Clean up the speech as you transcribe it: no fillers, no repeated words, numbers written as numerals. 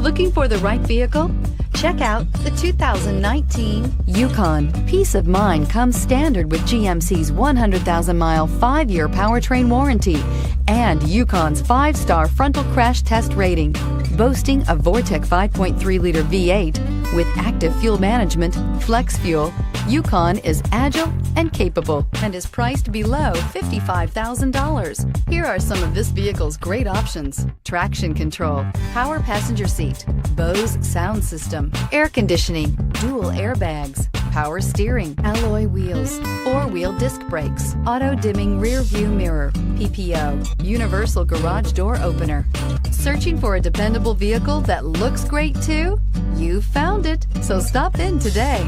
Looking for the right vehicle? Check out the 2019 Yukon. Peace of mind comes standard with GMC's 100,000-mile, 5-year powertrain warranty and Yukon's 5-star frontal crash test rating. Boasting a Vortec 5.3-liter V8 with active fuel management, flex fuel, Yukon is agile and capable and is priced below $55,000. Here are some of this vehicle's great options: traction control, power passenger seat, Bose sound system, air conditioning, dual airbags, power steering, alloy wheels, 4-wheel disc brakes, auto-dimming rear view mirror, PPO, universal garage door opener. Searching for a dependable vehicle that looks great too? You found it, so stop in today.